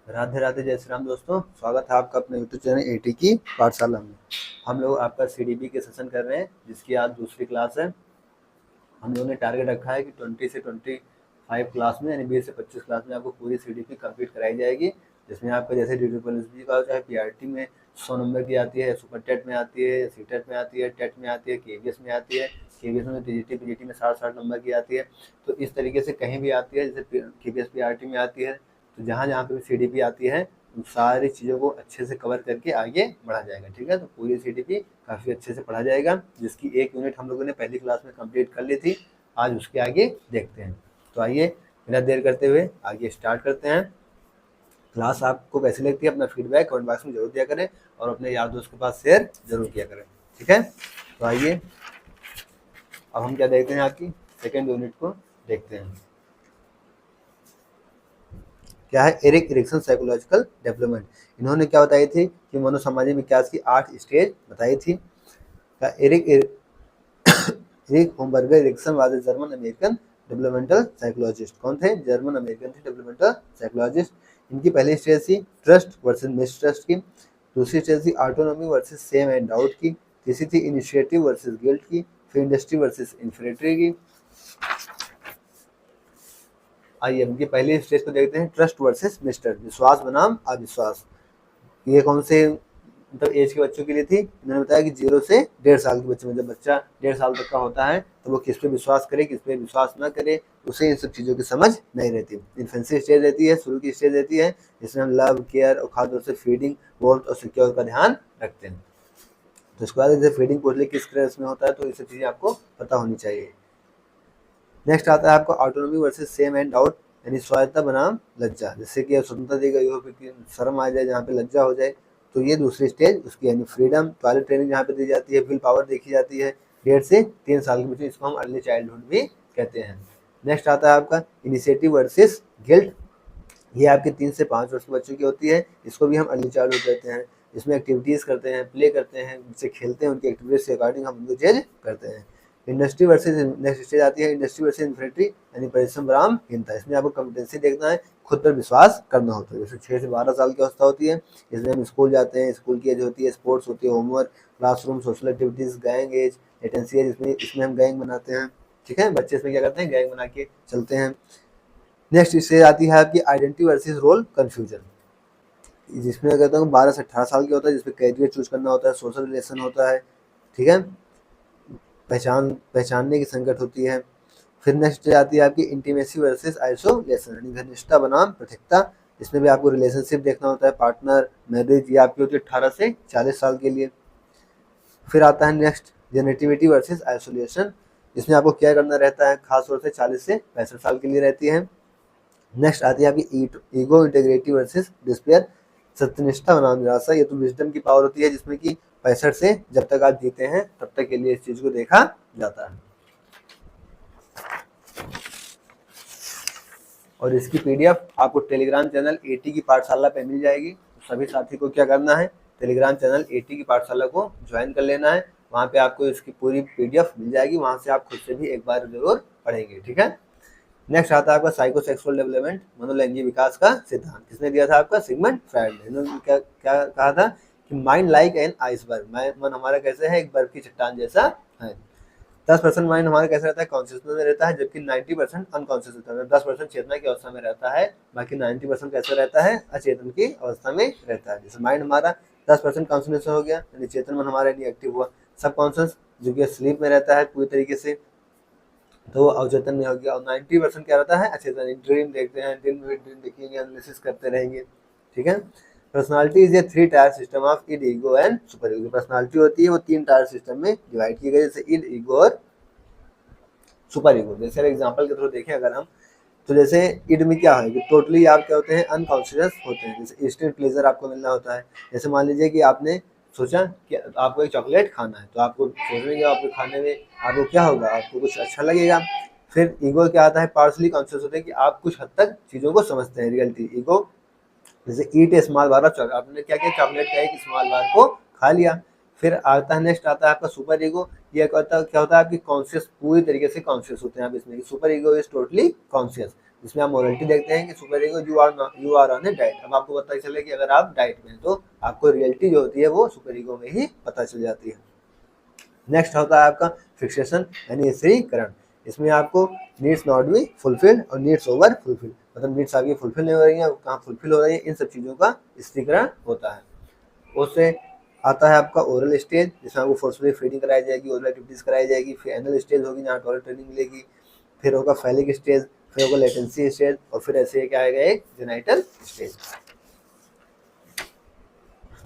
राधे राधे, जय श्री राम दोस्तों। स्वागत है आपका अपने यूट्यूब चैनल एटी की पाठशाला में। हम लोग आपका सीडीपी के सेशन कर रहे हैं, जिसकी आज दूसरी क्लास है। हम लोगों ने टारगेट रखा है कि 20 से 25 क्लास में, यानी 20 से 25 क्लास में आपको पूरी सीडीपी कंप्लीट कराई जाएगी, जिसमें आपका जैसे ड्यूटी का चाहे पीआरटी में 100 नंबर की आती है, सुपर टेट में आती है, सी टेट में आती है, टेट में आती है, केवीएस में आती है, केवीएस में टीजीटी पीजीटी में 60 नंबर की आती है। तो इस तरीके से कहीं भी आती है, जैसे केवीएस पीआरटी में आती है, तो जहाँ जहाँ पे सीडीपी आती है उन सारी चीज़ों को अच्छे से कवर करके आगे बढ़ा जाएगा। ठीक है, तो पूरी सीडीपी काफ़ी अच्छे से पढ़ा जाएगा, जिसकी एक यूनिट हम लोगों ने पहली क्लास में कंप्लीट कर ली थी। आज उसके आगे देखते हैं। तो आइए बिना देर करते हुए आगे स्टार्ट करते हैं। क्लास आपको कैसी लगती है अपना फीडबैक कमेंट बॉक्स में जरूर दिया करें और अपने यार दोस्त के पास शेयर जरूर किया करें। ठीक है, तो आइए अब हम क्या देखते हैं, आपकी सेकेंड यूनिट को देखते हैं। क्या है एरिक एरिक्सन साइकोलॉजिकल डेवलपमेंट। इन्होंने क्या बताई थी कि मनोसामाजिक विकास की 8 स्टेज बताई थी। Erik Homburger Erikson was a German American developmental psychologist. कौन थे? जर्मन अमेरिकन थे डेवलपमेंटल साइकोलॉजिस्ट। इनकी पहली स्टेज थी ट्रस्ट वर्सेस मिसट्रस्ट की, दूसरी स्टेज थी autonomy versus same and doubt की, तीसरी थी इनिशिएटिव वर्सेस गिल्ट की, फिर इंडस्ट्री वर्सेस इन्फिनिटी की। आइए इनकी पहली स्टेज को देखते हैं, ट्रस्ट वर्सेस मिस्टर, विश्वास बनाम अविश्वास। ये कौन से मतलब एज के बच्चों के लिए थी? इन्होंने बताया कि 0 से 1.5 साल के बच्चे में, जब बच्चा 1.5 साल तक का होता है तो वो किस पे विश्वास करे, किस पे विश्वास ना करे, उसे इन सब चीज़ों की समझ नहीं रहती। इन्फेंसी स्टेज रहती है, शुरू की स्टेज रहती है, जिसमें हम लव, केयर और खासतौर से फीडिंग, वॉर्थ और सिक्योर का ध्यान रखते हैं। तो इसके बाद जैसे फीडिंग पोटली किस तरह में होता है, तो ये सब चीज़ें आपको पता होनी चाहिए। नेक्स्ट आता है आपको autonomy versus same and doubt, यानी स्वायत्तता बनाम लज्जा। जैसे कि स्वतंत्रता दी गई हो, फिर शर्म आ जाए, जहाँ पे लज्जा हो जाए, तो ये दूसरी स्टेज उसकी, यानी फ्रीडम। टॉयलेट ट्रेनिंग जहाँ पे दी जाती है, विल पावर देखी जाती है 1.5 से 3 साल के बच्चे, इसको हम अर्ली चाइल्डहुड भी कहते हैं। नेक्स्ट आता है आपका इनिशिएटिव वर्सेस गिल्ट। ये आपके 3 से 5 वर्ष के बच्चों की होती है, इसको भी हम अर्ली चाइल्डहुड कहते हैं। इसमें एक्टिविटीज़ करते हैं, प्ले करते हैं, जिससे खेलते हैं, उनकी एक्टिविटीज के अकॉर्डिंग हम उनको चेंज करते हैं। इंडस्ट्री वर्सेस नेक्स्ट स्टेज आती है इंडस्ट्री वर्सेस इन्फिनिटी, यानी परिश्रम बनाम हीनता। इसमें आपको कॉम्पिटेंसी देखना है, खुद पर विश्वास करना होता है। जैसे 6 से 12 साल की अवस्था होती है, इसमें हम स्कूल जाते हैं, स्कूल की एज होती है, स्पोर्ट्स होती है, homework, classroom, social activities, gang age, latency age, इसमें हम गैंग बनाते हैं। ठीक है, बच्चे इसमें क्या करते हैं, गैंग बना के चलते हैं। नेक्स्ट स्टेज आती है आपकी आइडेंटिटी वर्सेस रोल कन्फ्यूजन, जिसमें कहता हूँ 12 से 18 साल की होता है, जिसमें कैरियर चूज करना होता है, सोशल रिलेशन होता है। ठीक है, पहचानने की संकट होती है। फिर नेक्स्ट आती है आपकी इंटीमेसी वर्सेस आइसोलेशन, यानी घनिष्ठता बनाम पृथकता। इसमें भी आपको रिलेशनशिप देखना होता है, पार्टनर, मैरिज, ये आपकी होती है 18 से 40 साल के लिए। फिर आता है नेक्स्ट जेनेटिविटी वर्सेस आइसोलेशन, इसमें आपको क्या करना रहता है, खासतौर से 40 से 65 साल के लिए रहती है। नेक्स्ट आती है आपकी ईगो इंटेग्रिटी वर्सेस डिस्पेयर, सत्यनिष्ठा बनाम निराशा। ये तो विजडम की पावर होती है, जिसमें कि 65 से जब तक आप जीते हैं तब तक के लिए इस चीज को देखा जाता है। और इसकी पीडीएफ आपको टेलीग्राम चैनल एटी की पाठशाला पे मिल जाएगी। तो सभी साथी को क्या करना है, टेलीग्राम चैनल एटी की पाठशाला को ज्वाइन कर लेना है। वहाँ पे आपको इसकी पूरी पीडीएफ मिल जाएगी, वहाँ से आप खुद से भी एक बार जरूर पढ़ेंगे। ठीक है, नेक्स्ट आता है आपका साइकोसेक्सुअल डेवलपमेंट, मनोलैंगिक विकास का सिद्धांत। किसने दिया था? आपका सिगमंड फ्रायड ने। इन्होंने क्या क्या कहा था कि माइंड लाइक एन आइसबर्ग, मन हमारा कैसे है, एक बर्फ की चट्टान जैसा है। 10% माइंड हमारा कैसा रहता है, कॉन्शियसनेस में रहता है, जबकि 90% अनकॉन्शियस रहता है। 10% चेतना की अवस्था में रहता है, बाकी 90% कैसे रहता है, अचेतन की अवस्था में रहता है। जैसे माइंड हमारा 10% कॉन्शियस हो गया, यानी चेतन मन हमारा एक्टिव हुआ। सब कॉन्शियस जो कि स्लीप में रहता है पूरी तरीके से, तो अवचेतन में हो गया। और 90% क्या रहता है, अचेतन, ड्रीम देखते हैं, दिन में ड्रीम देखेंगे, एनालिसिस करते रहेंगे। ठीक है, personality is a 3 tier system of id, ego and super ego. Personality होती है वो 3 टायर सिस्टम में डिवाइड की गई, जैसे id, ईगो और सुपर ईगो। जैसे एग्जांपल के थ्रू देखें अगर हम, तो जैसे id में क्या है कि टोटली आप क्या होते हैं, अनकॉन्शियस होते हैं। जैसे इंस्टेंट प्लेजर आपको मिलना होता है। जैसे मान लीजिए कि आपने सोचा कि आपको एक चॉकलेट खाना है, तो आपको सोचेंगे, आपको खाने में आपको क्या होगा, आपको कुछ अच्छा लगेगा। फिर ईगो क्या आता है, पार्शली कॉन्शियस होते हैं कि आप कुछ हद तक चीज़ों को समझते हैं, रियलिटी। ईगो जैसे ईट ए स्मॉल बार ऑफ चॉकलेट, आपने क्या किया, चॉकलेट का एक स्मॉल बार को खा लिया। फिर आता है नेक्स्ट आता है आपका सुपर ईगो। ये क्या होता है, आपकी कॉन्शियस, पूरी तरीके से कॉन्शियस होते हैं आप इसमें। Super ego is totally conscious, जिसमें आप मोरालिटी देखते हैं कि super ego you are on a diet. अब आपको पता चले कि अगर आप डाइट में हैं तो आपको रियलिटी जो होती है वो सुपर ईगो में ही पता चल जाती है। नेक्स्ट होता है आपका फिक्सेशन यानी स्त्रीकरण। इसमें आपको नीड्स नॉट बी फुलफिल्ड और नीड्स ओवर फुलफिल्ड, मतलब नीड्स आपकी फुलफिल नहीं हो रही है, कहाँ फुलफिल हो रही है, इन सब चीज़ों का स्त्रीकरण होता है। उससे आता है आपका ओरल स्टेज, जिसमें आपको फोर्सफुली फीडिंग कराई जाएगी, ओरल एक्टिविटीज कराई जाएगी। फिर एनल स्टेज होगी जहाँ टॉयलेट ट्रेनिंग मिलेगी। फिर होगा फैलिक स्टेज, फिर होगा लेटेंसी स्टेज, और फिर ऐसे क्या आएगा एक जेनाइटल स्टेज।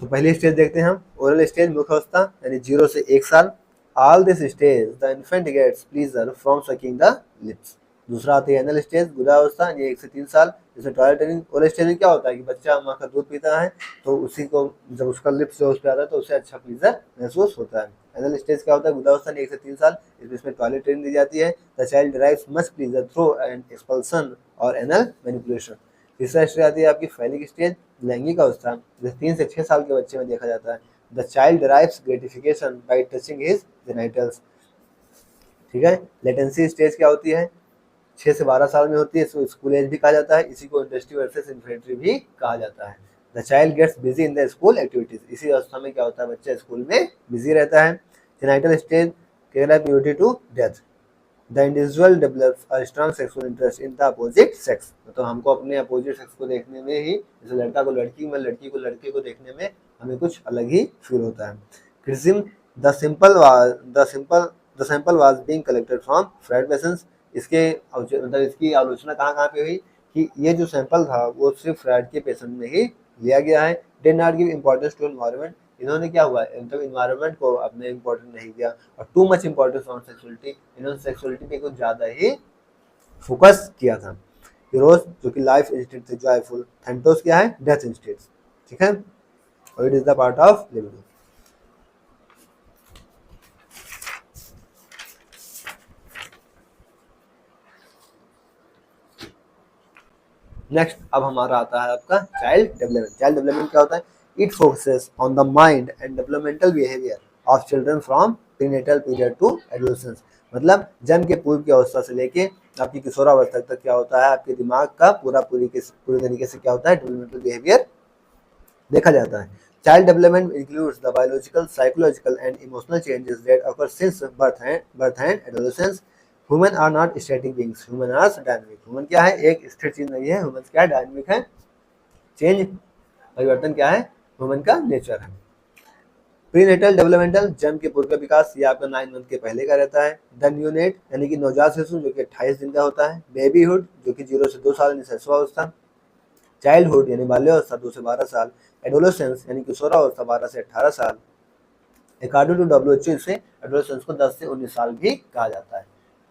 तो पहली स्टेज देखते हैं हम, ओरल स्टेज मुख्य अवस्था यानी 0 से 1 साल। All this stage the infant gets pleasure from sucking the lips. दूसरा आता है एनल स्टेज गुदावस्था, ये 1 से 3 साल, जिसमें टॉयलेट ट्रेनिंग। ओरल स्टेज में क्या होता है कि बच्चा माँ का दूध पीता है तो उसी को जब उसका लिप्स जो उस पर आता है तो उसे अच्छा प्लीजर महसूस होता है। एनल स्टेज क्या होता है गुदावस्था, 1 से 3 साल, इसमें टॉयलेट ट्रेनिंग दी जाती है। The child derives much pleaser through an expulsion और एनल मैनिपुलेशन। तीसरा स्टेज आती है आपकी फैलिक स्टेज लैंगिक अवस्था, जो 3 से 6 साल के बच्चे में देखा जाता है। The child derives gratification bye touching his genitals. ठीक है। लेटेंसी स्टेज क्या होती है, 6 से 12 साल में होती है, इसको स्कूल एज भी कहा जाता है, इसी को इंडस्ट्री वर्सेस इन्फेंट्री भी कहा जाता है। The child gets busy in the school activities, इसी अवस्था में क्या होता है बच्चा स्कूल में बिजी रहता है। Genital stage puberty to death. The individual develops a strong sexual interest in the opposite sex, तो हमको अपने अपोजिट सेक्स को देखने में ही, जैसे लड़का को लड़की में, लड़की को लड़के को देखने में हमें कुछ अलग ही फील होता है। Criticism the sample was being collected from Freud patients. इसके मतलब इसकी आलोचना कहाँ कहाँ पे हुई कि ये जो सैंपल था वो सिर्फ फ्रेड के पेशेंट में ही लिया गया है। Did not give importance to environment, इन्होंने क्या हुआ मतलब इन्वायरमेंट को अपने इम्पोर्टेंट नहीं दिया। और too much importance on sexuality, इन्होंने सेक्सुअलिटी पे कुछ ज़्यादा ही फोकस किया था। हीरोज जो कि लाइफ इंस्टेंट थे जॉयफुल, थैंटोस क्या है डेथ इंस्टेंट। ठीक है, और it is the part of libido. Next अब हमारा आता है आपका चाइल्ड डेवलपमेंट। चाइल्ड डेवलपमेंट क्या होता है, it focuses on the mind and developmental behaviour of children from prenatal period to adolescence. मतलब जन्म के पूर्व की अवस्था से लेके आपकी किशोरावस्था तक क्या होता है, आपके दिमाग का पूरी तरीके से क्या होता है डेवलपमेंटल बिहेवियर देखा जाता है। Child development includes the biological, psychological and emotional changes that occur since birth and adolescence. Human are not static beings, human are dynamic. Human क्या है, एक स्थिर चीज नहीं है, ह्यूमन क्या है डायनामिक है। चेंज परिवर्तन क्या है ह्यूमन का नेचर है। प्रीनेटल डेवलपमेंटल जन्म के पूर्व का विकास, ये आपका 9 मंथ के पहले का रहता है। द न्यूनेट यानी कि नवजात शिशु जो कि 28 दिन का होता है। बेबीहुड जो कि 0 से 2 साल यानी शैशवावस्था। चाइल्डहुड यानी बाल्यावस्था 2 से 12 साल। एडोलेसेंस यानी किशोरावस्था 12 से 18 साल। अकॉर्डिंग टू WHO इसे एडोलेसेंस को 10 से 19 साल भी कहा जाता है।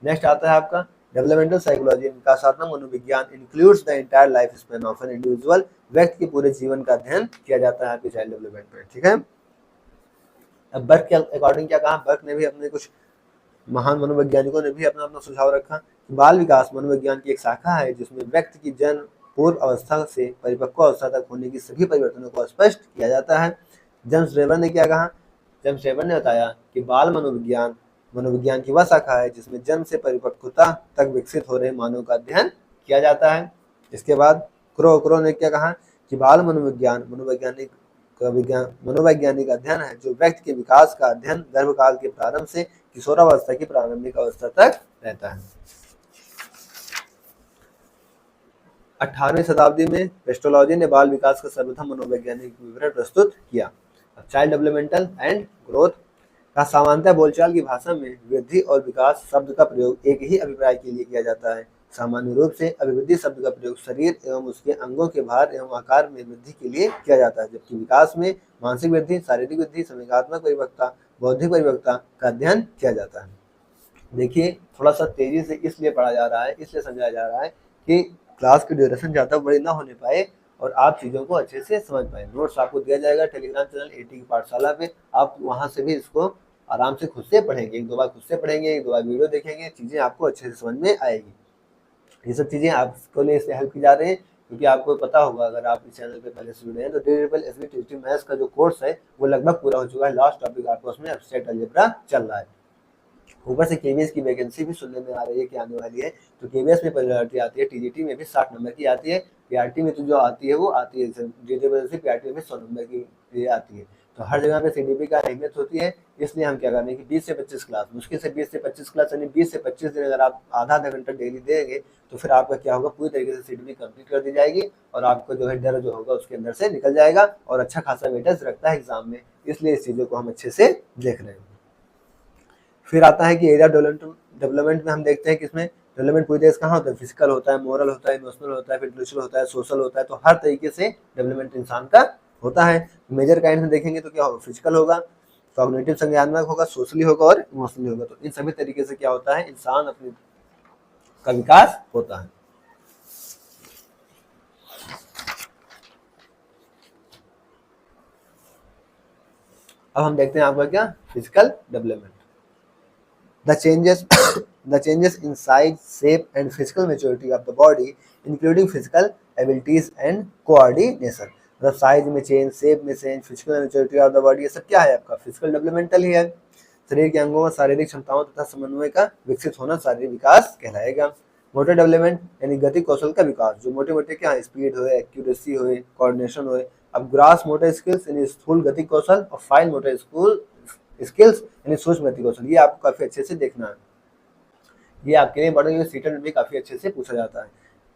नेक्स्ट आता है आपका डेवलपमेंटल साइकोलॉजी, विकासात्मक मनोविज्ञान includes the entire life span of an individual. व्यक्ति के पूरे जीवन का अध्ययन किया जाता है आपके चाइल्ड डेवलपमेंट में। ठीक है। अब बर्क के अकॉर्डिंग क्या कहा, बर्क ने भी अपने कुछ महान मनोवैज्ञानिकों ने भी अपना अपना सुझाव रखा। बाल विकास मनोविज्ञान की एक शाखा है जिसमें व्यक्ति की जन्म पूर्व अवस्था से परिपक्व अवस्था तक होने की सभी परिवर्तनों को स्पष्ट किया जाता है। जेम्स वेबर ने क्या कहा, जेम्स वेबर ने बताया कि बाल मनोविज्ञान की वह शाखा है जिसमें जन्म से परिपक्वता तक विकसित हो रहे मानव का अध्ययन किया जाता है। इसके बाद क्रो ने क्या कहा कि बाल मनोवैज्ञानिक अध्ययन है जो व्यक्ति के विकास का अध्ययन गर्भकाल के प्रारंभ से किशोरावस्था की प्रारंभिक अवस्था तक रहता है। 18वीं शताब्दी में पेस्टोलॉजी ने बाल विकास का सर्वप्रथम मनोवैज्ञानिक विवरण प्रस्तुत किया। चाइल्ड डेवलपमेंटल एंड ग्रोथ का सामान्यतः बोलचाल की भाषा में वृद्धि और विकास शब्द का प्रयोग एक ही अभिप्राय के लिए किया जाता है। सामान्य रूप से अभिवृद्धि शब्द का प्रयोग शरीर एवं उसके अंगों के भार एवं आकार में वृद्धि के लिए किया जाता है, जबकि विकास में मानसिक वृद्धि, शारीरिक वृद्धि, संवेगात्मक परिपक्वता, बौद्धिक परिपक्वता का अध्ययन किया जाता है। देखिए थोड़ा सा तेजी से इसलिए पढ़ा जा रहा है, इसलिए समझाया जा रहा है कि क्लास की ड्यूरेशन ज़्यादा बड़ी ना होने पाए और आप चीज़ों को अच्छे से समझ पाए। नोट्स आपको दिया जाएगा टेलीग्राम चैनल AT की पाठशाला पे, आप वहाँ से भी इसको आराम से खुद से पढ़ेंगे, 1-2 बार खुद से पढ़ेंगे, 1-2 बार वीडियो देखेंगे, चीज़ें आपको अच्छे से समझ में आएगी। ये सब चीज़ें आपको लिए इसलिए हेल्प की जा रही है क्योंकि आपको पता होगा अगर आप इस चैनल पे पहले से जुड़े हैं तो SB मैथ्स का जो कोर्स है वो लगभग पूरा हो चुका है। लास्ट टॉपिक आपको उसमें एब्स्ट्रैक्ट अलजेब्रा चल रहा है। ऊपर से केवीएस की वैकेंसी भी सुनने में आ रही है कि आने वाली है, तो केवीएस में प्रायोरिटी आती है, टीजीटी में भी 60 नंबर की आती है, पीआरटी में तो जो आती है वो आती है, जिसकी वजह से पीआरटी में 100 नंबर की ये आती है। तो हर जगह पे सीडीपी का अहमियत होती है, इसलिए हम क्या करें कि 20 से 25 क्लास, मुश्किल से 20 से 25 क्लास, यानी 20 से 25 दिन अगर आप आधा घंटा डेली देंगे तो फिर आपका क्या होगा, पूरी तरीके से सीडीपी कंप्लीट कर दी जाएगी और आपको जो है डर जो होगा उसके अंदर से निकल जाएगा और अच्छा खासा वेटेज रखता है एग्जाम में, इसलिए इस चीज़ों को हम अच्छे से देख रहे हैं। फिर आता है कि एरिया डेवलपमेंट में हम देखते हैं कि इसमें डेवलपमेंट पूरी तरह कहाँ होता है, फिजिकल होता है, मोरल होता है, इमोशनल होता है, इंटेलेक्चुअल होता है, सोशल होता है, तो हर तरीके से डेवलपमेंट इंसान का होता है। मेजर काइंड में देखेंगे तो क्या होगा, फिजिकल होगा, कॉग्निटिव संज्ञानात्मक होगा, सोशली होगा और इमोशनली होगा। तो इन सभी तरीके से क्या होता है, इंसान अपने का विकास होता है। अब हम देखते हैं आपका क्या, physical development. The changes in size, shape, and physical maturity of the body, including physical abilities and coordination. मतलब साइज में चेंज, शेप में change, physical maturity of the body, ये सब क्या है आपका फिजिकल डेवलपमेंटल ही है। शरीर के अंगों में शारीरिक क्षमताओं तथा समन्वय का विकसित होना शारीरिक विकास कहलाएगा। मोटर डेवलपमेंट यानी गति कौशल का विकास, जो मोटे मोटे क्या है, स्पीड हो, एक्यूरेसी हो, कोऑर्डिनेशन हो। अब ग्रास मोटर स्किल्स यानी स्थूल गति कौशल और फाइन मोटर स्किल्स यानी सूक्ष्म गति कौशल, ये आपको काफी अच्छे से देखना है, ये आपके लिए बड़े सीटेट में भी काफी अच्छे से पूछा जाता है।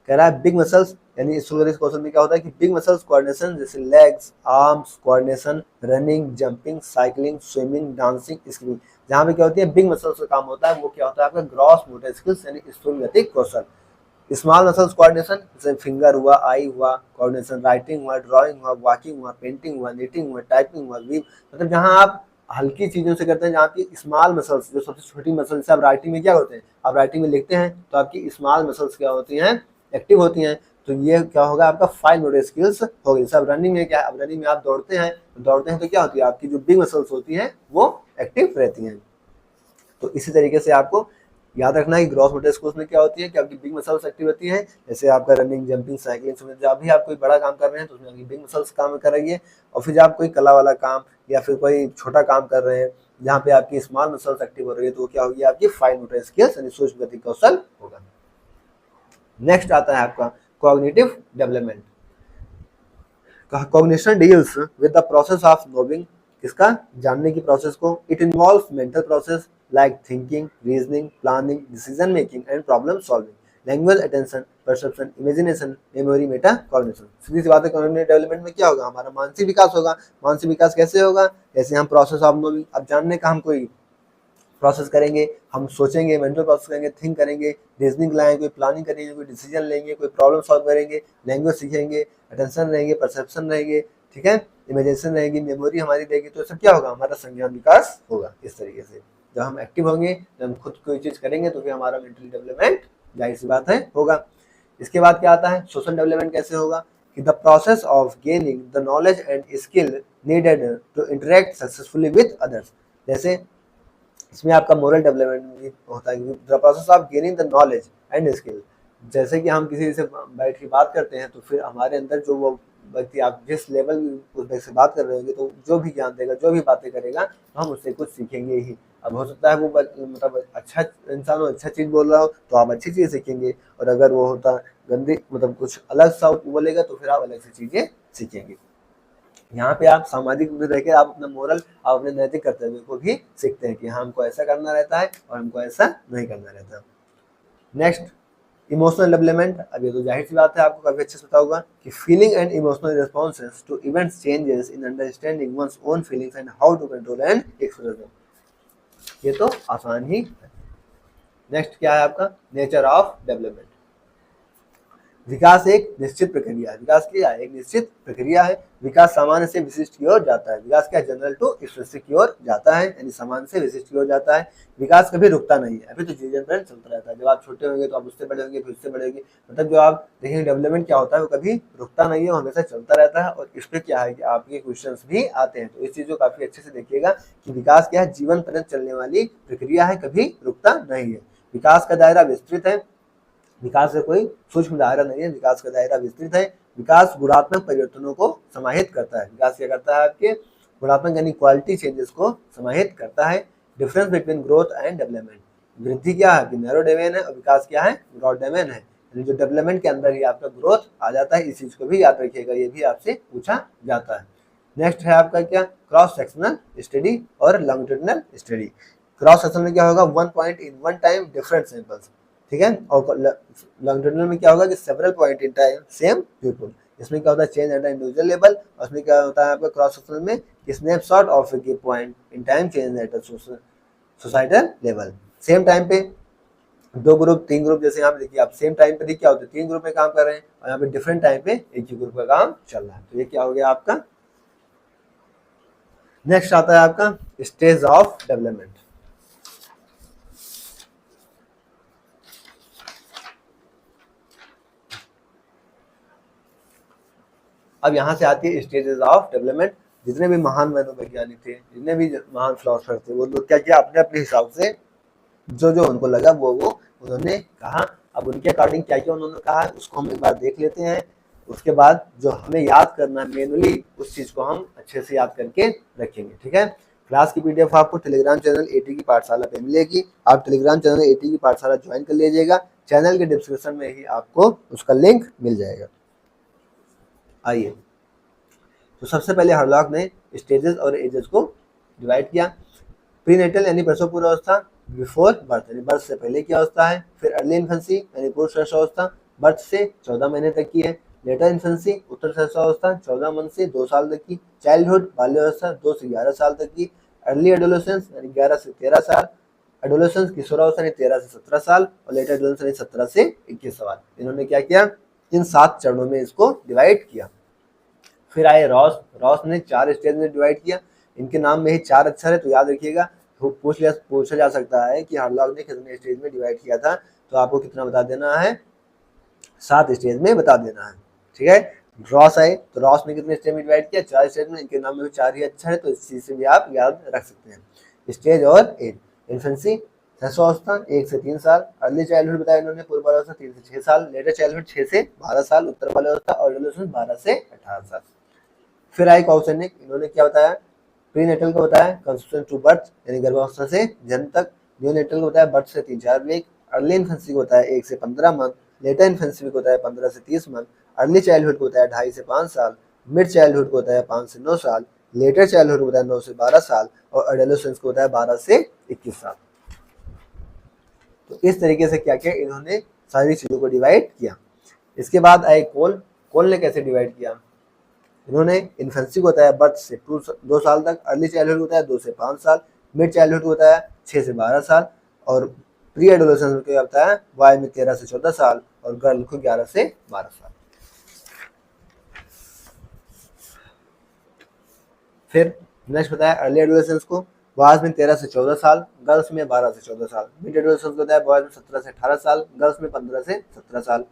कह रहा है बिग मसल्स यानी स्थूल गति कौशल में क्या होता है कि बिग मसल्स कोऑर्डिनेशन, जैसे legs, arms coordination, running, jumping, cycling, swimming, dancing, skiing, जहाँ पे क्या होती है बिग मसल्स का काम होता है, वो क्या होता है आपका ग्रॉस मोटर स्किल्स यानी स्थूल गति कौशल। स्मॉल मसल्स कोऑर्डिनेशन, जैसे फिंगर हुआ, आई हुआ, कोऑर्डिनेशन राइटिंग हुआ, ड्राइंग हुआ, वॉकिंग हुआ, पेंटिंग हुआ, निटिंग हुआ, टाइपिंग हुआ, वीव, मतलब जहाँ आप हल्की चीजों से करते हैं, जहाँ की स्मॉल मसल्स, जो सबसे छोटी मसल्स से आप राइटिंग में क्या होते हैं, आप राइटिंग में लिखते हैं तो आपकी स्मॉल मसल्स क्या होती हैं, एक्टिव होती हैं, तो ये क्या होगा आपका फाइन मोटर स्किल्स होगी। जैसे अब रनिंग में क्या है, अब रनिंग में आप दौड़ते हैं तो क्या होती है, आपकी जो बिग मसल्स होती हैं वो एक्टिव रहती हैं। तो इसी तरीके से आपको याद रखना है कि ग्रॉस मोटर स्किल्स में क्या होती है कि आपकी बिग मसल्स एक्टिव होती है, जैसे आपका रनिंग, जंपिंग, साइकिलिंग, जब भी आप कोई बड़ा काम कर रहे हैं तो उसमें आपकी बिग मसल्स काम कर रही है। और फिर जब आप कोई कला वाला काम या फिर कोई छोटा काम कर रहे हैं जहाँ पे आपकी स्मॉल मसल्स एक्टिव हो रही है, तो क्या होगी आपकी फाइन मोटर स्किल्स यानी सूक्ष्म गति कौशल होगा। नेक्स्ट आता है आपका cognitive development. Cognition deals with the process of knowing, किसका, जानने की प्रोसेस को। It involves mental process like thinking, reasoning, planning, decision making and problem solving, language, attention, perception, imagination, memory, meta cognition. सीधी सी बात है, कॉग्निटिव डेवलपमेंट में क्या होगा, हमारा मानसिक विकास होगा। मानसिक विकास कैसे होगा, जैसे हम प्रोसेस ऑफ नोइंग, अब जानने का हम कोई प्रोसेस करेंगे, हम सोचेंगे, मेंटल प्रोसेस करेंगे, थिंक करेंगे, रीजनिंग लाएंगे, कोई प्लानिंग करेंगे, कोई डिसीजन लेंगे, कोई प्रॉब्लम सॉल्व करेंगे, लैंग्वेज सीखेंगे, अटेंशन रहेंगे, परसेप्शन रहेंगे, ठीक है, इमेजिनेशन रहेगी, मेमोरी हमारी रहेगी, तो सब क्या होगा, हमारा संज्ञान विकास होगा। इस तरीके से जब हम एक्टिव होंगे, जब हम खुद कोई चीज करेंगे तो फिर हमारा मेंटली डेवलपमेंट जाहिर सी बात है होगा। इसके बाद क्या आता है, सोशल डेवलपमेंट कैसे होगा कि the process of gaining the knowledge and skill needed to interact successfully with others. जैसे इसमें आपका मोरल डेवलपमेंट भी होता है, the process of gaining the knowledge and skill, जैसे कि हम किसी से बैठ के बात करते हैं तो फिर हमारे अंदर जो वो व्यक्ति, आप जिस लेवल उस व्यक्ति से बात कर रहे होंगे, तो जो भी ज्ञान देगा, जो भी बातें करेगा, तो हम उससे कुछ सीखेंगे ही। अब हो सकता है वो मतलब अच्छा इंसान हो, अच्छा चीज बोल रहा हो तो आप अच्छी चीज सीखेंगे, और अगर वो होता गंदी, मतलब कुछ अलग सा बोलेगा तो फिर आप अलग सी चीजें सीखेंगे। यहाँ पे आप सामाजिक में रहकर आप अपना मोरल, आप अपने नैतिक कर्तव्य को भी सीखते हैं कि हाँ, हमको ऐसा करना रहता है और हमको ऐसा नहीं करना रहता। Next, emotional development. अब ये तो जाहिर सी बात है, आपको काफी अच्छे से पता होगा कि feeling and emotional responses to events changes in understanding one's own feelings and how to control and express them, ये तो आसान ही है। नेक्स्ट क्या है आपका, नेचर ऑफ डेवलपमेंट। विकास एक निश्चित प्रक्रिया है, विकास क्या है, एक निश्चित प्रक्रिया है। विकास सामान्य से विशिष्ट की ओर जाता है, विकास क्या, जनरल टू स्पेसिफिक की ओर जाता है, यानी सामान्य से विशिष्ट की ओर जाता है। विकास कभी रुकता नहीं है, अभी तो जनरेशन चलता रहता है, जब आप छोटे होंगे तो आप उससे बड़े होंगे, फिर उससे बड़े होंगे, मतलब जो आप देखेंगे डेवलपमेंट क्या होता है, वो कभी रुकता नहीं है, वो हमेशा चलता रहता है। और इस पर क्या है कि आपके क्वेश्चन भी आते हैं, तो इस चीज को काफी अच्छे से देखिएगा कि विकास क्या है, जीवन पर्यंत चलने वाली प्रक्रिया है, कभी रुकता नहीं है। विकास का दायरा विस्तृत है, विकास का कोई सूक्ष्म दायरा नहीं है, विकास का दायरा विस्तृत है। विकास गुणात्मक परिवर्तनों को समाहित करता है, विकास क्या करता है, आपके गुणात्मक यानी क्वालिटी चेंजेस को समाहित करता है। Difference between growth and development, वृद्धि क्या है कि नैरो डोमेन है और विकास क्या है ब्रॉड डोमेन है, यानी जो डेवलपमेंट के अंदर ही आपका ग्रोथ आ जाता है। इस चीज को भी याद रखिएगा, ये भी आपसे पूछा जाता है। नेक्स्ट है आपका क्या क्रॉस सेक्शनल स्टडी और लॉन्गिट्यूडिनल स्टडी। क्रॉस सेक्शन में क्या होगा one point in one time different samples, ठीक है, और लॉन्गिट्यूडिनल में क्या होगा कि several point in time same people. इसमें क्या होता है change at the individual level, और उसमें क्या होता है आपका क्रॉस सेक्शनल में snapshot of A point in time change at societal level. Same time पे दो ग्रुप तीन ग्रुप, जैसे यहाँ पे देखिए आप सेम टाइम पे देखिए क्या होता है तीन ग्रुप में काम कर रहे हैं और यहाँ पे डिफरेंट टाइम पे एक ही ग्रुप का काम चल रहा है। तो ये क्या हो गया आपका। नेक्स्ट आता है आपका स्टेज ऑफ डेवलपमेंट। अब यहाँ से आती है स्टेजेस ऑफ डेवलपमेंट। जितने भी महान मनोवैज्ञानिक थे, जितने भी महान फिलोसफर थे, वो लोग क्या किया अपने अपने हिसाब से जो जो उनको लगा वो उन्होंने कहा। अब उनके अकॉर्डिंग क्या क्या उन्होंने कहा उसको हम एक बार देख लेते हैं। उसके बाद जो हमें याद करना है मैनुअली उस चीज को हम अच्छे से याद करके रखेंगे, ठीक है। क्लास की पीडीएफ आपको टेलीग्राम चैनल एटी की पाठशाला पे मिलेगी। आप टेलीग्राम चैनल एटी की पाठशाला ज्वाइन कर लीजिएगा, चैनल के डिस्क्रिप्शन में ही आपको उसका लिंक मिल जाएगा। आइए, तो सबसे पहले हरलॉक ने स्टेजेस और एजेस को डिवाइड किया। प्रीनेटल यानी प्रसव पूर्व अवस्था, बिफोर बर्थ यानी बर्थ से पहले की अवस्था है। फिर अर्ली इन्फेंसी यानी पूर्व शैशवावस्था, बर्थ से 14 महीने तक की है। लेटर इन्फेंसी उत्तर शैशवावस्था 14 मंथ से 2 साल तक की। चाइल्डहुड बाल्यावस्था 2 से 11 साल तक की। अर्ली एडोलेसेंस यानी 11 से 13 साल। एडोलेसेंस किशोरावस्था यानी 13 से 17 साल। और लेटर एडोलेसेंस यानी 17 से 21 साल। इन्होंने क्या किया इन 7 चरणों में इसको डिवाइड किया। फिर आए रॉस। रॉस ने 4 स्टेज में डिवाइड किया। इनके नाम में ही 4 अक्षर है तो याद रखिएगा। तो पूछा जा सकता है कि हरलॉक ने कितने स्टेज में डिवाइड किया था, तो आपको कितना बता देना है 7 स्टेज में बता देना है, ठीक है। रॉस आए तो रॉस ने कितने स्टेज में डिवाइड किया 4 स्टेज में। इनके नाम में भी 4 ही अक्षर है तो इस चीज से भी आप याद रख सकते हैं। स्टेज और एज, इन्फेंसी शैशवावस्था 1 से 3 साल। अर्ली चाइल्डहुड बताया इन्होंने पूर्व बाल्यावस्था 3 से 6 साल। लेटर चाइल्डहुड 6 से 12 साल। उत्तर बाल्यावस्था और एडोलेसेंस 12 से 18 साल। फिर आए कौशनिक, इन्होंने क्या बताया प्रीनेटल को बताया कंसेप्शन टू बर्थ यानी गर्भावस्था से जन्म तक। न्यूनेटल को बताया बर्थ से 3-4 वीक। अर्ली इन्फेंसी को बताया 1 से 15 मंथ। लेटर इन्फेंसी को बताया 15 से 30 मंथ। अर्ली चाइल्डहुड को बताया 2.5 से 5 साल। मिड चाइल्डहुड को बताया 5 से 9 साल। लेटर चाइल्डहुड को बताया 9 से 12 साल। और एडोलेसेंस को बताया 12 से 21 साल। तो इस तरीके से क्या किया इन्होंने सारी चीजों को डिवाइड किया। इसके बाद आए कोल। कोल ने कैसे डिवाइड किया, इन्होंने इन्फेंसी को बताया बर्थ से 2 साल तक। अर्ली चाइल्डहुड को बताया 2 से 5 साल। मिड चाइल्डहुड को बताया 6 से 12 साल। और प्री एडोलेसेंस को क्या बताया बॉय में 13 से 14 साल और गर्ल को 11 से 12 साल। फिर नेक्स्ट बताया अर्ली एडोलेसेंस को बॉयज में 13 से 14 साल, गर्ल्स में 12 से 14 साल। मिड एडोलेसेंस को बताया बॉयज में 17 से 18 साल, गर्ल्स में 15 से 17 साल।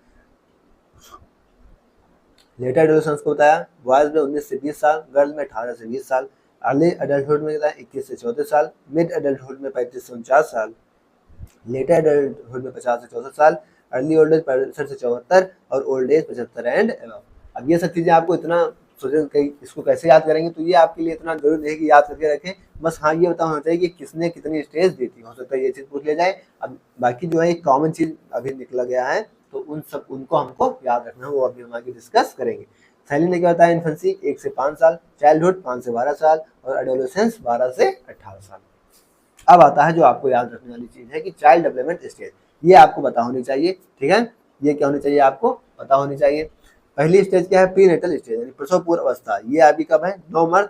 लेटर एडोलेसेंस को बताया बॉयज में 19 से 20 साल, गर्ल्स में 18 से 20 साल। अर्ली एडल्टहुड में बताया 21 से 34 साल। मिड एडल्टहुड में 35 से 49 साल। लेटर एडल्टहुड में 50 से 64 साल। अर्ली ओल्ड एज 65 से 74 और ओल्ड एज 75 एंड अबव। अब ये सब चीजें आपको इतना सोचे इसको कैसे याद करेंगे, तो ये आपके लिए इतना जरूरी नहीं कि याद करके रखें। बस हाँ ये पता होना चाहिए कि किसने कितनी स्टेज दी थी, हो सकता है ये चीज पूछ लिया जाए। अब बाकी जो है एक कॉमन चीज अभी निकला गया है तो उनको हमको याद रखना है, वो अभी हम आगे डिस्कस करेंगे। सैली ने क्या बताया इन्फेंसी 1 से 5 साल, चाइल्डहुड 5 से 12 साल और एडोलेसेंस 12 से 18 साल। अब आता है जो आपको याद रखने वाली चीज है कि चाइल्ड डेवलपमेंट स्टेज, ये आपको पता होनी चाहिए, ठीक है। ये क्या होनी चाहिए आपको पता होनी चाहिए। पहली स्टेज क्या है प्रीनेटल स्टेज यानी प्रसव पूर्व अवस्था। ये अभी कब है 9 मंथ,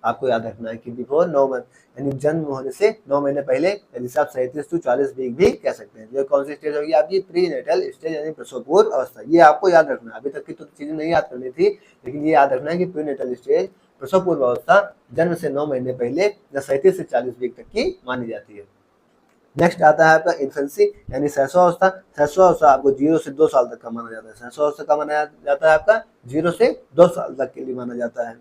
आपको याद रखना है कि बिफोर 9 मंथ यानी जन्म होने से 9 महीने पहले, यानी आप 37 से 40 वीक भी कह सकते हैं। ये कौन सी स्टेज होगी आपकी प्रीनेटल स्टेज यानी प्रसव पूर्व अवस्था। ये आपको याद रखना है, अभी तक की तो चीजें नहीं याद करनी थी लेकिन ये याद रखना है कि प्रीनेटल स्टेज प्रसव पूर्व अवस्था जन्म से 9 महीने पहले या 37 से 40 वीक तक की मानी जाती है। नेक्स्ट आता है आपका इन्फेंसी यानी शैशवावस्था। शैशवावस्था आपको 0 से 2 साल तक का माना जाता है। शैशवावस्था का माना जाता है आपका 0 से 2 साल तक के लिए माना जाता है।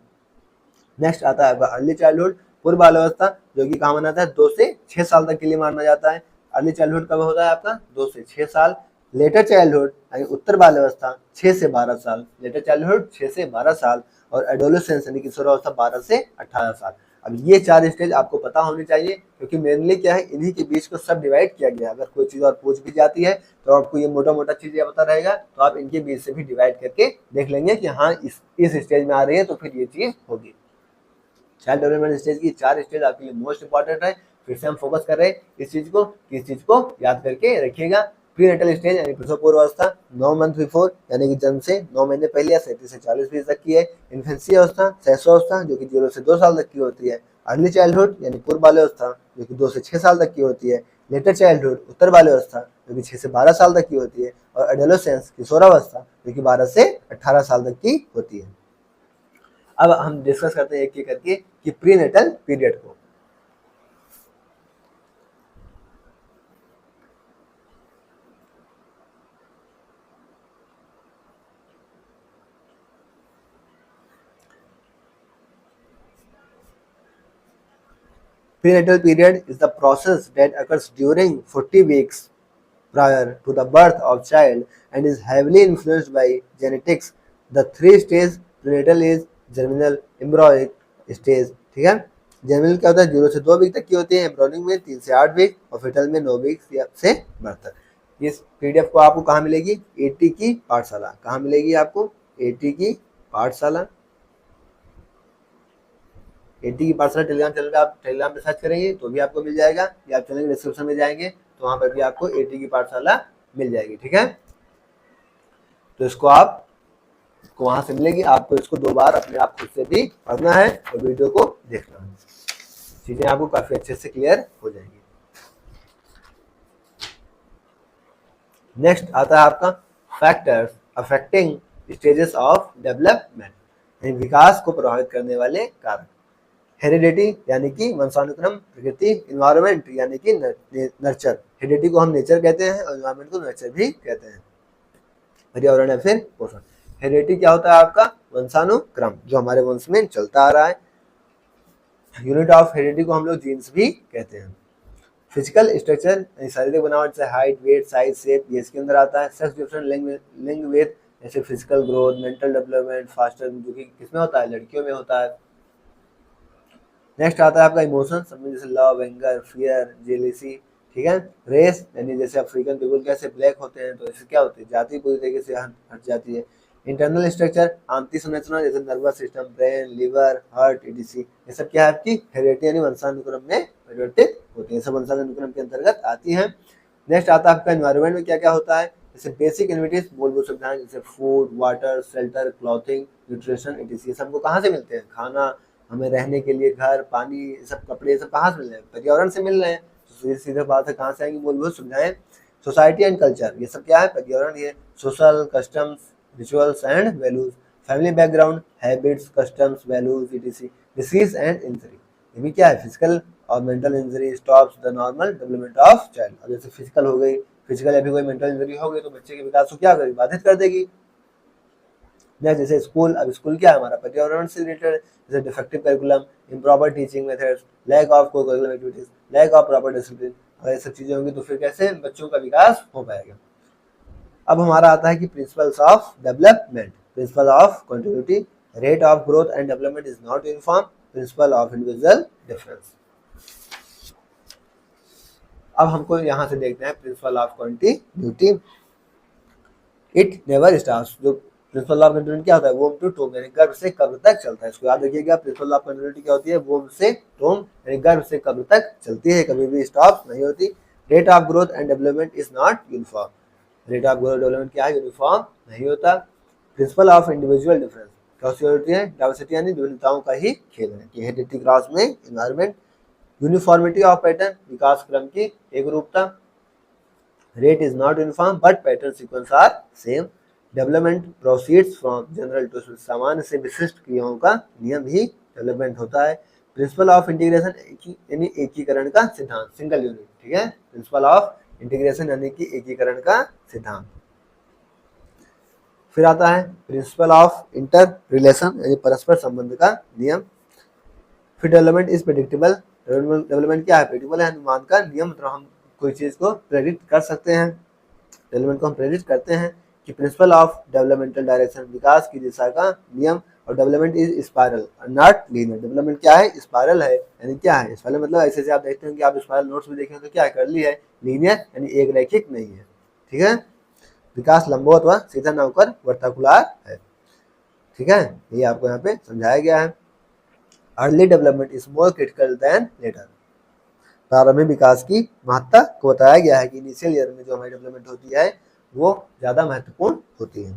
नेक्स्ट आता है आपका अर्ली चाइल्डहुड पूर्व बाल्यावस्था, जो कि कहाँ माना जाता है 2 से 6 साल तक के लिए माना जाता है। अर्ली चाइल्डहुड कब होता है आपका 2 से 6 साल। लेटर चाइल्डहुड यानी उत्तर बाल्यावस्था 6 से 12 साल। लेटर चाइल्डहुड 6 से 12 साल और एडोलेसेंस यानी किशोरावस्था 12 से 18 साल। अब ये 4 स्टेज आपको पता होनी चाहिए, क्योंकि मेनली क्या है, इन्हीं के बीच को सब डिवाइड किया गया है। अगर कोई चीज़ और पूछ भी जाती है तो आपको ये मोटा मोटा चीज़ पता रहेगा, तो आप इनके बीच से भी डिवाइड करके देख लेंगे कि हाँ इस स्टेज में आ रही है तो फिर ये चीज़ होगी। चाइल्ड डेवलपमेंट स्टेज की 4 स्टेज आपके लिए मोस्ट इंपॉर्टेंट है। फिर से हम फोकस कर रहे हैं इस चीज को याद करके रखिएगा। प्री नेटल स्टेज यानी प्रसव पूर्व अवस्था 9 मंथ बिफोर, यानी कि जन्म से 9 महीने पहले या 37 से 40 फीस तक की है। इन्फेंसी अवस्था, शैशव अवस्था, जो कि 0 से 2 साल तक की होती है। अर्ली चाइल्डहुड यानी पूर्व बाल्यावस्था, जो कि 2 से 6 साल तक की होती है। लेटर चाइल्डहुड, उत्तर बाल्यावस्था, जो कि 6 से 12 साल तक की होती है। और एडोलेसेंस, किशोरावस्था, जो कि 12 से 18 साल तक की होती है। अब हम डिस्कस करते हैं एक एक करके कि प्रीनेटल पीरियड को। Prenatal period is the process that occurs during 40 weeks prior to the birth of child and is heavily influenced by genetics. The 3 stage prenatal is germinal, embryonic stage, ठीक है। Germinal क्या होता है, 0 से 2 week तक की होती है, एम्ब्रियोनिक में 3 से 8 वीक और फेटल में 9 वीक से बर्थ तक। इस पीडीएफ को आपको कहाँ मिलेगी, एटी की पाठशाला। कहाँ मिलेगी आपको, एटी की पाठशाला। एटी की पाठशाला टेलीग्राम चैनल पे आप टेलीग्राम पे सर्च करेंगे तो भी आपको मिल जाएगा, या आप चैनल के डिस्क्रिप्शन में जाएंगे तो वहां पर भी आपको एटी की पाठशाला मिल जाएगी, ठीक है। तो इसको आप वहां से मिलेगी, आपको इसको 2 बार अपने आप खुद से भी पढ़ना है और वीडियो को देखना है, चीजें आपको काफी अच्छे से क्लियर हो जाएंगी। नेक्स्ट आता है आपका factors affecting stages of development, यानी विकास को प्रभावित करने वाले कारक। हेरिडिटी यानी कि वंशानुक्रम, प्रकृति, इन्वायरमेंट यानी कि नर्चर। हेरिडिटी को हम नेचर कहते हैं और इन्वायरमेंट को नर्चर भी कहते हैं, पर्यावरण या फिर पोषण। हेरिडिटी क्या होता है आपका, वंशानुक्रम, जो हमारे वंश में चलता आ रहा है। यूनिट ऑफ हेरिडिटी को हम लोग जीन्स भी कहते हैं। फिजिकल स्ट्रक्चर, शारीरिक बनावट से हाइट, वेट, साइज, शेप, ये इसके अंदर आता है। सेक्स डिफरेंट, लिंग वेद, जैसे physical growth, mental development faster, जो कि किसमें होता है, लड़कियों में होता है। नेक्स्ट आता है आपका इमोशन, समझ जैसे लव, एंगर, फियर, जेलेसी, ठीक है। रेस यानी जैसे अफ्रीकन पीपल कैसे ब्लैक होते हैं तो इससे क्या होती है, जाति पूरी तरीके से हट जाती है। इंटरनल स्ट्रक्चर, आंतरिक संरचना, जैसे nervous system, brain, liver, heart, etc, ये सब क्या है आपकी हेरिडिटी यानी वंशानुक्रम में परिवर्तित होती है, सब वंशानुक्रम के अंतर्गत आती है। नेक्स्ट आता है आपका एनवायरमेंट में क्या क्या होता है, जैसे बेसिक इन्विटीज, मूलभूत सुविधाएं, जैसे food, water, shelter, clothing, nutrition, etc, सबको कहाँ से मिलते हैं, खाना, हमें रहने के लिए घर, पानी, सब कपड़े, सब कहाँ से मिल रहे हैं, पर्यावरण से मिल रहे हैं। तो सीधे बात है, कहाँ से आएंगी मूलभूत सुविधाएं, सोसाइटी एंड कल्चर, ये सब क्या है, पर्यावरण। ये social customs, rituals and values, family background, habits, customs, values, etc. Disease and injury, ये भी क्या है, फिजिकल और mental injury stops the normal development of child. अब जैसे फिजिकल हो गई, फिजिकल या फिर कोई मेंटल इंजरी हो गई तो बच्चे के विकास को क्या करेगी, बाधित कर देगी। जैसे स्कूल, अब स्कूल क्या है हमारा, पर्यावरण से रिलेटेड, जैसे defective curriculum, improper teaching methods, lack of co-curriculum activities, lack of proper discipline, अगर ये सब चीजें होंगी तो फिर कैसे बच्चों का विकास हो पाएगा। अब हमारा आता है कि principles of development, principle of continuity, rate of growth and development is not uniform, principle of individual difference. अब हमको यहाँ से देखते हैं principle of continuity. It never stops, जो प्रिंसिपल ऑफ कंटिन्यूटी क्या होता है, वोम टू टोम यानी गर्भ से कब्र तक चलता है। इसको याद रखिएगा, प्रिंसिपल ऑफ कंटिन्यूटी क्या होती है, वोम से टोम यानी गर्भ से कब्र तक चलती है, कभी भी स्टॉप नहीं होती। Rate of growth and development is not uniform, rate of growth development क्या है, यूनिफॉर्म नहीं होता। प्रिंसिपल ऑफ इंडिविजुअल डिफरेंस क्या होती है, डाइवर्सिटी यानी विभिन्नताओं का ही खेल है, कि हेरिडिटी क्रॉस में इन्वायरमेंट। यूनिफॉर्मिटी ऑफ पैटर्न, विकास क्रम की एक रूपता। Rate is not uniform but pattern sequence are same. Development proceeds from general to, सामान्य से विशिष्ट क्रियाओं का नियम ही डेवलपमेंट होता है। प्रिंसिपल ऑफ इंटीग्रेशन यानी एकीकरण का सिद्धांत, सिंगल यूनिट, ठीक है। प्रिंसिपल ऑफ इंटीग्रेशन यानी कि एकीकरण का सिद्धांत। फिर आता है प्रिंसिपल ऑफ इंटर रिलेशन यानी परस्पर संबंध का नियम। फिर डेवलपमेंट इज प्रेडिक्टेबल, डेवलपमेंट क्या है, प्रेडिक्टेबल है, अनुमान का नियम, मतलब हम कोई चीज को प्रेडिक्ट कर सकते हैं, डेवलपमेंट को हम प्रेडिक्ट करते हैं। कि प्रिंसिपल ऑफ डेवलपमेंटल डायरेक्शन, विकास की दिशा का नियम। और development is spiral not linear. Development क्या है? स्पायरल है, यानी क्या है? स्पायरल मतलब ऐसे से आप देखते हैं कि आप स्पायरल नोट्स में देखें तो क्या कर ली है? लीनियर यानी एक रैखिक नहीं है। ठीक है, विकास लंबवत व सीधा न होकर वर्ताकुलार है। ठीक है, ये आपको यहाँ पे समझाया गया है। Early development is more critical than later. प्रारंभिक विकास की महत्ता को बताया गया है कि इनिशियल ईयर में जो हमारी डेवलपमेंट होती है वो ज़्यादा महत्वपूर्ण होती है।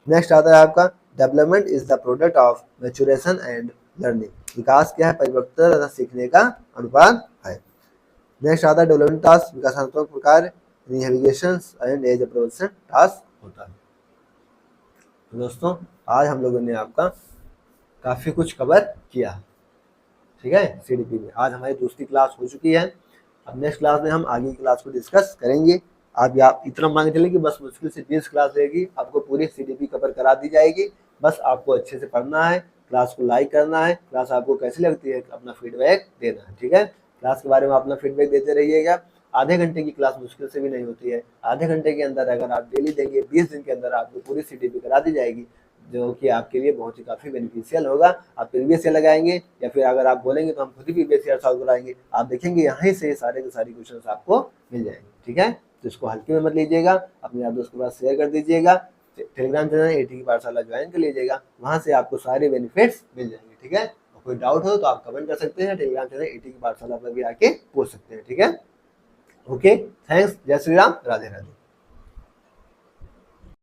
नेक्स्ट आता है आपका development is the product of maturation and learning. विकास क्या है? परिपक्वता तथा सीखने का अनुपात है। नेक्स्ट आता है डेवलपमेंट टास्क, विकासात्मक प्रकार navigation and as appropriation task होता है। तो दोस्तों आज हम लोगों ने आपका काफ़ी कुछ कवर किया, ठीक है, सीडीपी में। आज हमारी दूसरी क्लास हो चुकी है। अब नेक्स्ट क्लास में हम आगे की क्लास को डिस्कस करेंगे। आप इतना मान के चलें कि बस मुश्किल से 20 क्लास रहेगी, आपको पूरी सीडीपी कवर करा दी जाएगी। बस आपको अच्छे से पढ़ना है, क्लास को लाइक करना है, क्लास आपको कैसी लगती है अपना फीडबैक देना है। ठीक है, क्लास के बारे में अपना फीडबैक देते रहिएगा। आधे घंटे की क्लास मुश्किल से भी नहीं होती है। आधे घंटे के अंदर अगर आप डेली देंगे, 20 दिन के अंदर आपको पूरी सीडीपी करा दी जाएगी, जो कि आपके लिए बहुत ही काफ़ी बेनिफिशियल होगा। आप प्रीवियस ईयर लगाएंगे या फिर अगर आप बोलेंगे तो हम खुद ही प्रीवियस ईयर सॉल्व कराएंगे। आप देखेंगे यहाँ से सारे के सारे क्वेश्चन आपको मिल जाएंगे। ठीक है, तो इसको हल्के में मत लीजिएगा, अपने आप दोस्तों के पास शेयर कर दीजिएगा। टेलीग्राम चैनल एटी की पाठशाला ज्वाइन कर लीजिएगा, वहाँ से आपको सारे बेनिफिट्स मिल जाएंगे। ठीक है, और कोई डाउट हो तो आप कमेंट कर सकते हैं, टेलीग्राम चैनल एटी की पाठशाला पर भी आके पूछ सकते हैं। ठीक है, ओके, थैंक्स, जय श्री राम, राधे राधे।